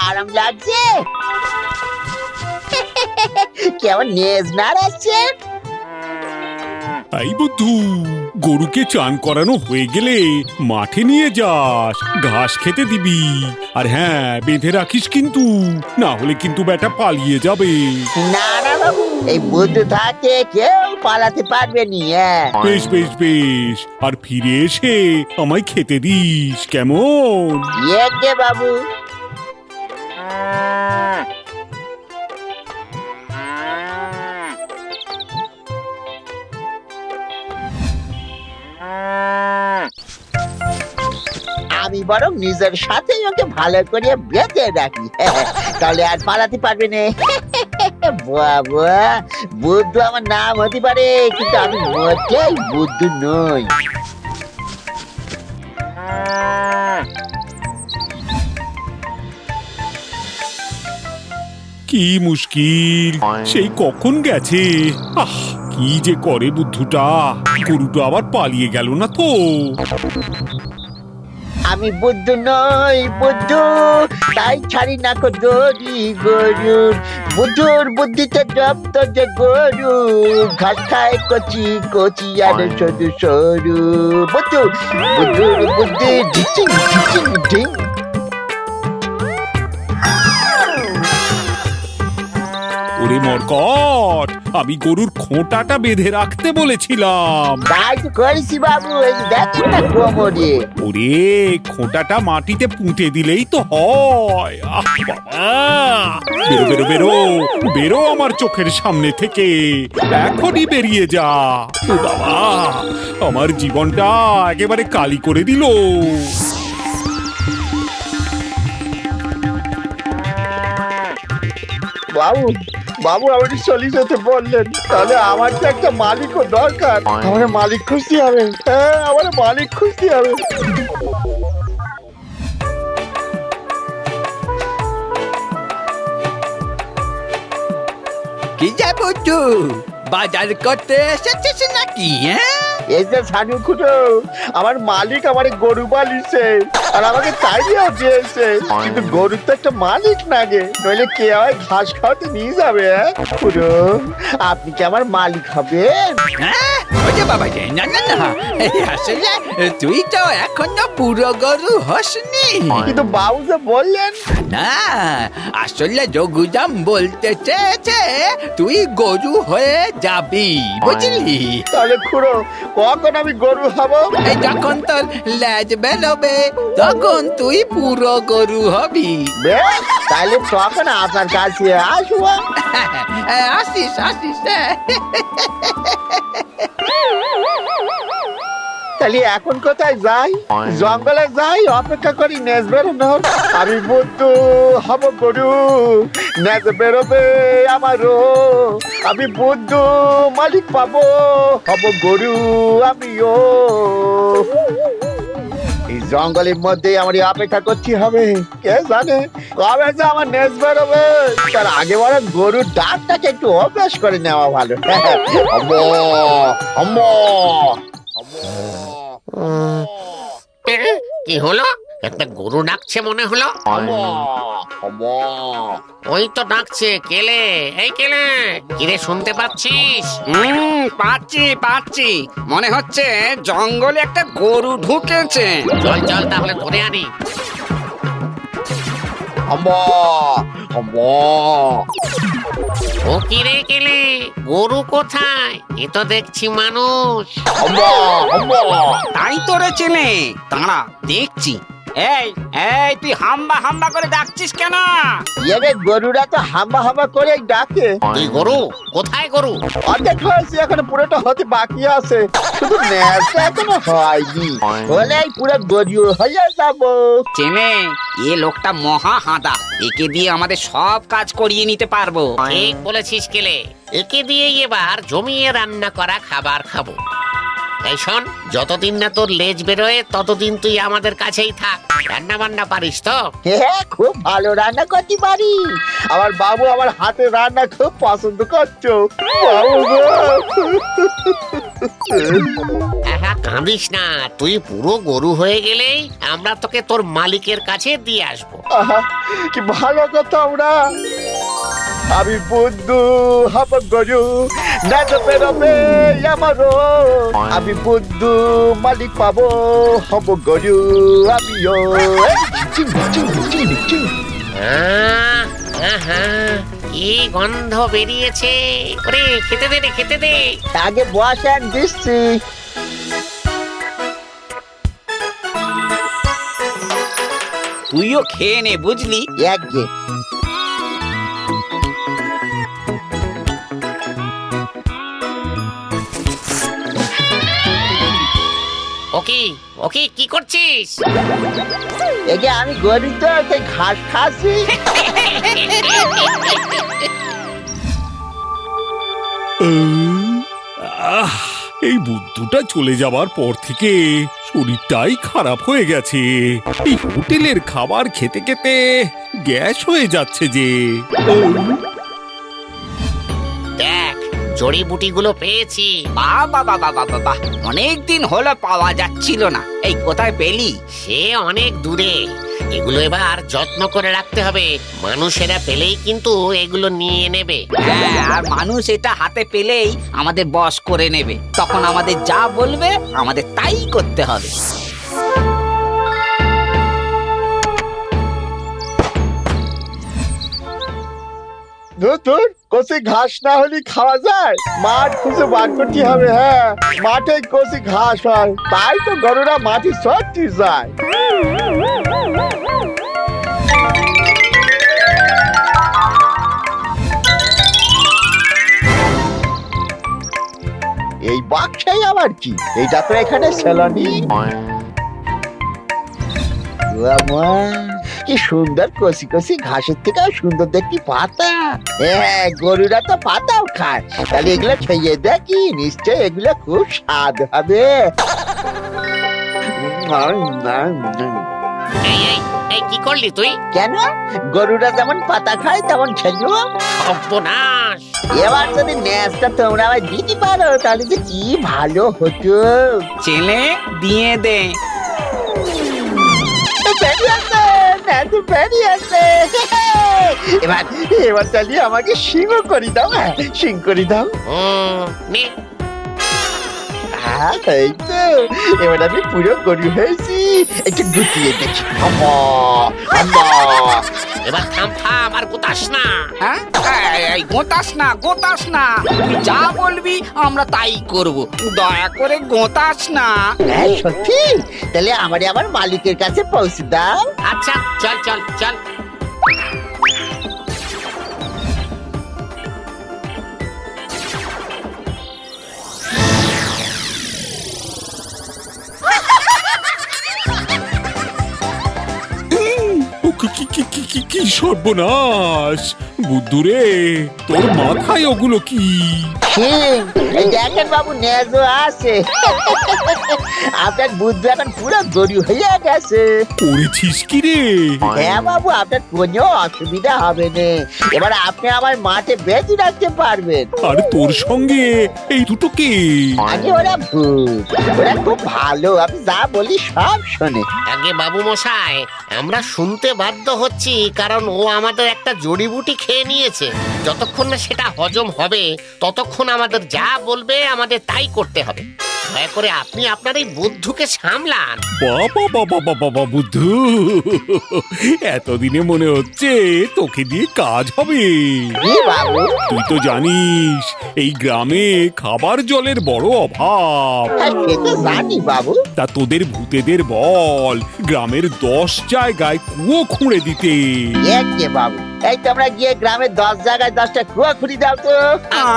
আরাম লাগছে। কেমন নেজ নাড়াচ্ছে। এই বুদ্ধু, গরুকে চান করানো হয়ে গেলে মাঠে নিয়ে যাস, ঘাস খেতে দিবি। আর হ্যাঁ, বেঁধে রাখিস কিন্তু, না হলে কিন্তু বেটা পালিয়ে যাবে। না না বাবু, এই বুদ্ধু থাকে কেউ পালাতে পারবে নি। বেশ বেশ বেশ, আর ফিরে এসে আমায় খেতে দিস, কেমন? কে বাবু? আমি বরং নিজের সাথে ওকে ভালো করে বেঁধে রাখি, তাহলে আর পালাতে পারবে না। বাবা, বুদ্ধু আমার নাম হতে পারে, কিন্তু আমি মোটেই বুদ্ধু নই। কি মুশকিল, সেই কখন গেছে। আহ, কি যে করে বুদ্ধুটা, গরুটা আবার পালিয়ে গেল না তো? আমি বুদ্ধু নই, বুদ্ধু তাই ছাড়ি না কো দড়ি গরুর। বুদ্ধুর বুদ্ধিতে জব্দ যে গরু, ঘাস খায় কচি কচি আর সরু সরু। বুদ্ধু, বুদ্ধুর বুদ্ধি ঢিচিং ঢিচিং ঢিং। ওরে মরকট, আমি গরুর খোঁটাটা বেঁধে রাখতে বলেছিলাম। তাই তো করেছি বাবু, এই যে দেখেন না কোমরে। ওরে, খোঁটাটা মাটিতে পুঁতে দিলেই তো হয়। আহ বাবা, বেরো বেরো বেরো, বেরো আমার চোখের সামনে থেকে, এখনই বেরিয়ে যা। ও বাবা, আমার জীবনটা একেবারে কালি করে দিল। বাবু, বাবু আমাকে চলে যেতে বললেন, তাহলে আমার তো একটা মালিকও দরকার। আমার মালিক খুঁজতে হবে, হ্যাঁ আমার মালিক খুঁজতে হবে। কি যা বুঝু, বাজার করতে এসেছিস নাকি? এই যে সানু খুঁটো, আমার মালিক আমার গরু বালিছে আর আমাকে তাইও দিয়েছে, কিন্তু গরুর তো একটা মালিক নাগে, নইলে কে হয় ঘাস খাওয়াতে নিয়ে যাবে। খুঁটো, আপনি কি আমার মালিক হবেন? ওরে বাবা রে, না না না, আসলে তুই তো এখনো পুরো গরু হসনি। কিন্তু বাবু যে বললেন। না, আসলে যোগুজাম বলতে চেয়েছে তুই গরু হয়ে যাবি, বুঝলি? তাহলে খুঁড়ো, কখন আমি গরু হব? এই যখন তোর লেজ বেরোবে তখন তুই পুরো গরু হবি। বেশ, তাহলে তখন আপনার কাছে আসবো। আসিস আসিস। তাহলে এখন কোথায় যাই? জঙ্গলে যাই, অপেক্ষা করি নেজ বেরোনোর। আমি বুদ্ধু হব গরু, নেজ বেরোবে আমারও। আমি বুদ্ধু মালিক পাবো, হব গরু আমিও। এই জঙ্গলের মধ্যে আমার অপেক্ষা করতে হবে। কে জানে কবে যে আমার নেজ বেরোবে, তার আগে বড় গরুর ডাকটাকে একটু অভ্যাস করে নেওয়া ভালো। অম্মো, অম্মো, কি হলো? একটা গরু ডাকছে মনে হলো। ওই তো ডাকছে, কেলে, এই কেলে, কিরে শুনতে পাচ্ছিস? পাচ্ছি পাচ্ছি, মনে হচ্ছে জঙ্গলে একটা গরু ঢুকেছে। চল চল তাহলে ধরে আনি। ও কিরে কেলে, গরু কোথায়? এ তো দেখছি মানুষ। তাই তো রে ছেলে, দাঁড়া দেখছি। এই এই, তুই হাম্বা হাম্বা করে ডাকছিস কেন? গরুরা তো হাম্বা হাম্বা করে ডাকে। তুই গরু কোথায়? গরু অর্ধেক হয়েছে, এখনো পুরোটা হতে বাকি আছে, শুধু ন্যাসটা এখনো হয়নি। হলেই পুরো গরু হয়ে যাবো। চেনে, এ লোকটা মহা হাঁদা, একে দিয়ে আমাদের সব কাজ করিয়ে নিতে পারবো। ঠিক বলেছিস কেলে, একে দিয়েই এবার জমিয়ে রান্না করা খাবার খাবো। এই শোন, যতদিন না তোর লেজ বেরোয় ততদিন তুই আমাদের কাছেই থাক। রান্না বান্না পারিস তো? হ্যাঁ, খুব ভালো রান্না করতে পারি। আমার বাবু আমার হাতে রান্না খুব পছন্দ করছো বাবু গো। হ্যাঁ, কাঁদিস না, তুই পুরো গরু হয়ে গেলেই আমরা তোকে তোর মালিকের কাছে দিয়ে আসবো। আহা, কি ভালো কথা ওরা। আমি বন্ধু হব গরু, না তো বেরোবে আমারও। আমি বন্ধু মালিক পাবো, হব গরু আমিও। কি গন্ধ বেরিয়েছে! ওরে, খেতে দে রে, খেতে দে। আগে বসেন, দিচ্ছি। তুইও খেয়ে নে, বুঝলি? একগে ওকি ওকি, কি করছিস? এগে আমি গরু তো, তাই ঘাস খাচ্ছি। আহ, এই বুদ্ধুটা চলে যাবার পর থেকে শরীরটাই খারাপ হয়ে গেছে। এই হোটেলের খাবার খেতে খেতে গ্যাস হয়ে যাচ্ছে যে। দেখ, জড়িবুটিগুলো পেয়েছি। বাবা বাবা বাবা বাহ, অনেকদিন হলো পাওয়া যাচ্ছিল না। এই কোথায় পেলি? সে অনেক দূরে। এগুলো এবার যত্ন করে রাখতে হবে। মানুষেরা পেলেই কিন্তু এগুলো নিয়ে নেবে। হ্যাঁ, আর মানুষ এটা হাতে পেলেই আমাদের বশ করে নেবে। তখন আমাদের যা বলবে আমাদের তাই করতে হবে। ধুর, কষি ঘাস না হলে খাওয়া যায়? মাঠ খুঁজে বার করতে হবে। হ্যাঁ, মাঠে কষি ঘাস হয়, তাই তো গরুরা মাটি সরতে যায়। এই বাক্সাই আবার কি? এইটা তো এখানে সেলানি। কি সুন্দর কষি কষি ঘাসের থেকেও সুন্দর দেখি পাতা। হ্যাঁ, গরুরা তো পাতাও খায়, তাহলে এগুলো খেয়ে দেখি, নিশ্চয় এগুলো খুব স্বাদ হবে। এই এই এই, কি করলি তুই? কেন? গরুরা যেমন পাতা খায় তেমন খেলো। সর্বনাশ! এবার যদি ন্যাসটা তোমরা আমায় দিতে পারো তাহলে যে কি ভালো হতো। চেলে দিয়ে দে। এবার এবার তাহলে আমাকে সিংহ করি দাও। হ্যাঁ, সিং করি দাও। নে। এই তো, এবার আমি পুরো গরু হয়েছি। একটু গুটিয়ে দেখি। এবার থাম থাম, আর গোতাস না। হ্যাঁ, এই গোতাস না, গোতাস না। তুই যা বলবি আমরা তাই করব। দয়া করে গোতাস না। হ্যাঁ, সত্যি? তাহলে আমারে আমার মালিকের কাছে পৌঁছে দাও। আচ্ছা, চল চল চল। কি সর্বনাশ! বুদ্ধুরে, তোর মাথায় ওগুলো কি? এই দেখেন বাবু, নেজো আছে। আপনার বুদ্ধ এখন পুরো গরু হয়ে গেছে। করেছিস কি রে? হ্যাঁ বাবু, আপনার কোনো অসুবিধা হবে না। এবার আপনি আমার মাঠে বেঁধে রাখতে পারবেন। আর তোর সঙ্গে এই দুটো কে? আগে ওরা ভূত, ওরা খুব ভালো, আমি যা বলি সব শোনে। আগে বাবু মশাই, আমরা শুনতে বাধ্য হচ্ছি, কারণ ও আমাদের একটা জড়িবুটি খেয়ে নিয়েছে। যতক্ষণ না সেটা হজম হবে ততক্ষণ আমাদের যা বলবে আমাদের তাই করতে হবে। দয়া করে আপনি আপনার এই বুদ্ধুকে সামলান। বাবা বাবা বাবা বুদ্ধু, এতদিনে মনে হচ্ছে তোকে দিয়ে কাজ হবে। কি বাবু? তুই তো জানিস এই গ্রামে খাবার জলের বড় অভাব। হ্যাঁ, সে তো জানি বাবু। তা তোদের ভূতেদের বল গ্রামের 10 জায়গায় কুয়ো খুঁড়ে দিতে। একে বাবু, এই তোমরা গিয়ে গ্রামের 10 জায়গায় 10টা কুয়া খুঁড়ি দাও তো।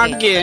আগে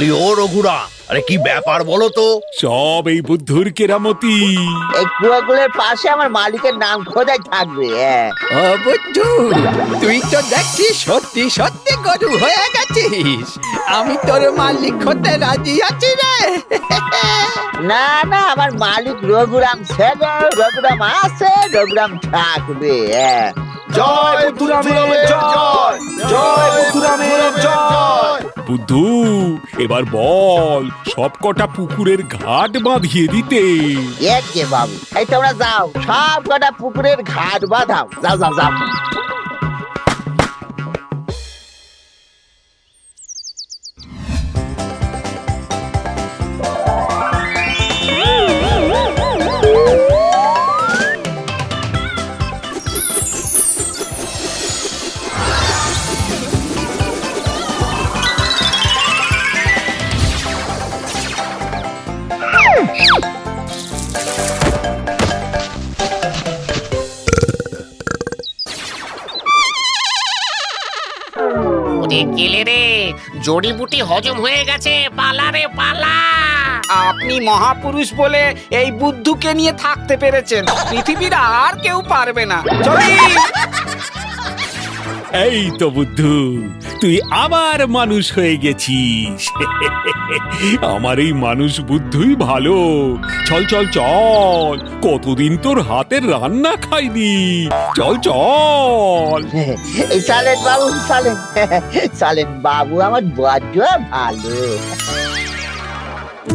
বলি ও রঘুরা, আরে কি ব্যাপার বলো তো? সব এই বুদ্ধুর কেরামতি। এই কুয়াগুলোর পাশে আমার মালিকের নাম খোদাই থাকবে। ও বুদ্ধু, তুই তো দেখছি সত্যি সত্যি গরু হয়ে গেছিস। আমি তোর মালিক হতে রাজি আছি রে। না না, আমার মালিক রঘুরাম ছিল, রঘুরাম আছে, রঘুরাম থাকবে। জয় বুদ্ধুরামের জয়, জয় বুদ্ধুরামের জয়। বুদ্ধু, এবার বল সব কটা পুকুরের ঘাট বাঁধিয়ে দিতে। একে বাবু, এই তোমরা যাও, সব কটা পুকুরের ঘাট বাঁধাও। যাও যাও যাও। ওরে গেলে রে, জড়িবুটি হজম হয়ে গেছে, পালা রে পালা। আপনি মহাপুরুষ বলে এই বুদ্ধুকে নিয়ে থাকতে পেরেছেন, পৃথিবীর আর কেউ পারবে না। চলি। এই তো বুদ্ধু, তুই আবার মানুষ হয়ে গেছিস। আমার এই মানুষ বুদ্ধুই ভালো। চল চল চল, কতদিন তোর হাতের রান্না খাইনি। চল চল। এই চালেন বাবু, চালেন চালেন বাবু, আমার বড্ড ভালো।